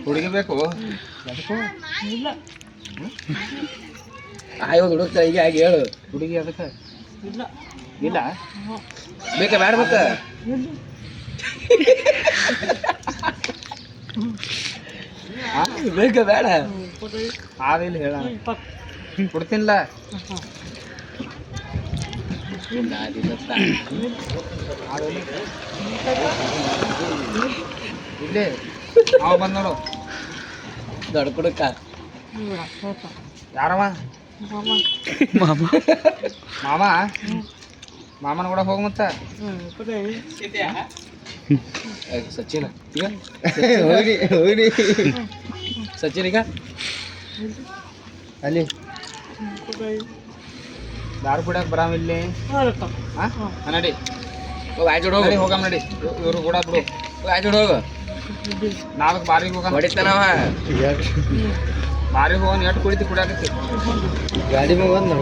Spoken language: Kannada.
ಹುಡುಗಿ ಬೇಕು ಇಲ್ಲ ಆಯೋ ಹುಡುಕ್ತ ಈಗ ಆಗಿ ಹೇಳು ಹುಡುಗಿ ಅದಕ್ಕೆ ಇಲ್ಲ ಇಲ್ಲ ಬೇಕಾ ಬೇಡ ಬೇಕ ಬೇಕಾ ಬೇಡ ಆದಿಲ್ಲ ಹೇಳ ಕೊಡ್ತೀನಿಲ್ಲ ಇಲ್ಲೇ ಅವ ಬಂದ್ ನೋಡು ದೊಡ್ಡ ಕುಡಕ ಯಾರವ ಮಾಮ ಮಾಮ ಮಾಮನ ಕೂಡ ಹೋಗ ಮತ್ತ ಸಚಿನ್ ಈಗ ಹೋಗಿ ಸಚಿನ್ ಈಗ ಅಲ್ಲಿ ದಾರು ಕುಡಿಯಕ್ಕೆ ಬರಾಮಿಲ್ಲಿ ನಡಿ ಹೋಗಿ ಆಯ್ತು ಹೋಗಿ ಹೋಗಮ್ಮ ನಡಿ ಇವರು ಕೂಡ ಬಿಡು ಆಯ್ತು ಹೋಗು ನಾಲ್ಕು ಬಾರಿಗೆ ಹೋಗ ಹೊಡಿತಾನವ ಬಾರಿಗೆ ಹೋಗೋಣ ಎಷ್ಟು ಕುಡಿತಿ ಕುಡಿಯಾಕತ್ತಿ ಗಾಡಿ ಮಗ